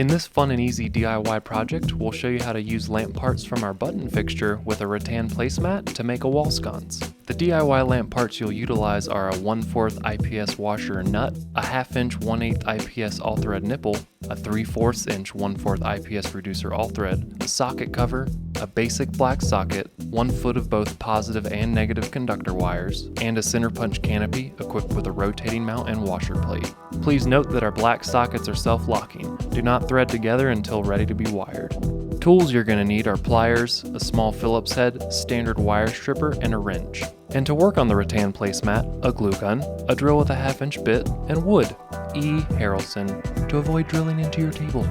In this fun and easy DIY project, we'll show you how to use lamp parts from our button fixture with a rattan placemat to make a wall sconce. The DIY lamp parts you'll utilize are a 1/4 IPS Washer nut, a 1/2 inch 1/8 IPS All Thread Nipple, a 3/4 inch 1/4 IPS Reducer All Thread, a socket cover, a basic black socket, 1 foot of both positive and negative conductor wires, and a center punch canopy equipped with a rotating mount and washer plate. Please note that our black sockets are self-locking. Do not thread together until ready to be wired. Tools you're going to need are pliers, a small Phillips head, standard wire stripper, and a wrench. And to work on the rattan placemat, a glue gun, a drill with a 1/2 inch bit, and wood, E. Harrelson, to avoid drilling into your table.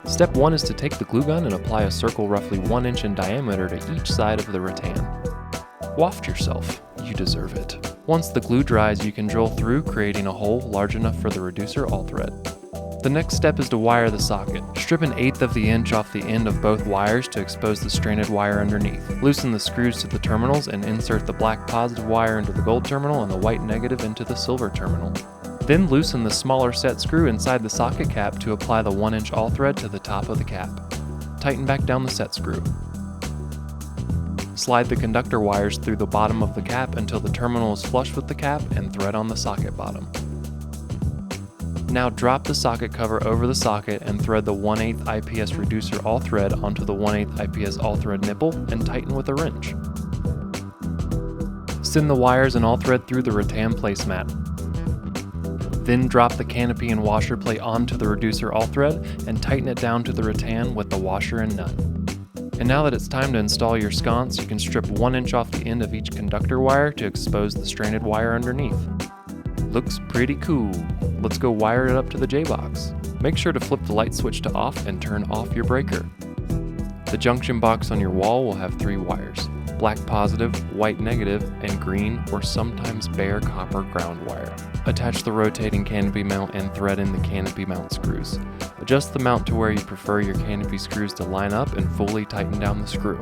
Step 1 is to take the glue gun and apply a circle roughly 1 inch in diameter to each side of the rattan. Waft yourself, you deserve it. Once the glue dries, you can drill through, creating a hole large enough for the reducer all thread. The next step is to wire the socket. Strip 1/8 of the inch off the end of both wires to expose the stranded wire underneath. Loosen the screws to the terminals and insert the black positive wire into the gold terminal and the white negative into the silver terminal. Then loosen the smaller set screw inside the socket cap to apply the 1 inch all thread to the top of the cap. Tighten back down the set screw. Slide the conductor wires through the bottom of the cap until the terminal is flush with the cap and thread on the socket bottom. Now drop the socket cover over the socket and thread the 1/8 IPS Reducer All Thread onto the 1/8 IPS All Thread Nipple and tighten with a wrench. Send the wires and all thread through the rattan placemat. Then drop the canopy and washer plate onto the Reducer All Thread and tighten it down to the rattan with the washer and nut. And now that it's time to install your sconce, you can strip 1 inch off the end of each conductor wire to expose the stranded wire underneath. Looks pretty cool. Let's go wire it up to the J-box. Make sure to flip the light switch to off and turn off your breaker. The junction box on your wall will have 3 wires: black positive, white negative, and green or sometimes bare copper ground wire. Attach the rotating canopy mount and thread in the canopy mount screws. Adjust the mount to where you prefer your canopy screws to line up and fully tighten down the screw.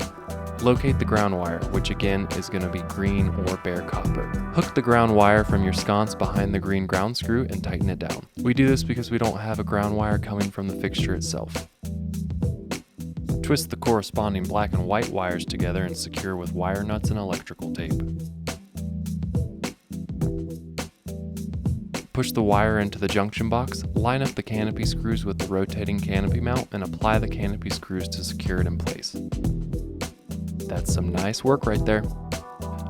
Locate the ground wire, which again is going to be green or bare copper. Hook the ground wire from your sconce behind the green ground screw and tighten it down. We do this because we don't have a ground wire coming from the fixture itself. Twist the corresponding black and white wires together and secure with wire nuts and electrical tape. Push the wire into the junction box, line up the canopy screws with the rotating canopy mount, and apply the canopy screws to secure it in place. That's some nice work right there.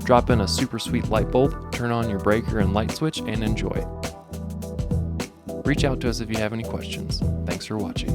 Drop in a super sweet light bulb, turn on your breaker and light switch, and enjoy. Reach out to us if you have any questions. Thanks for watching.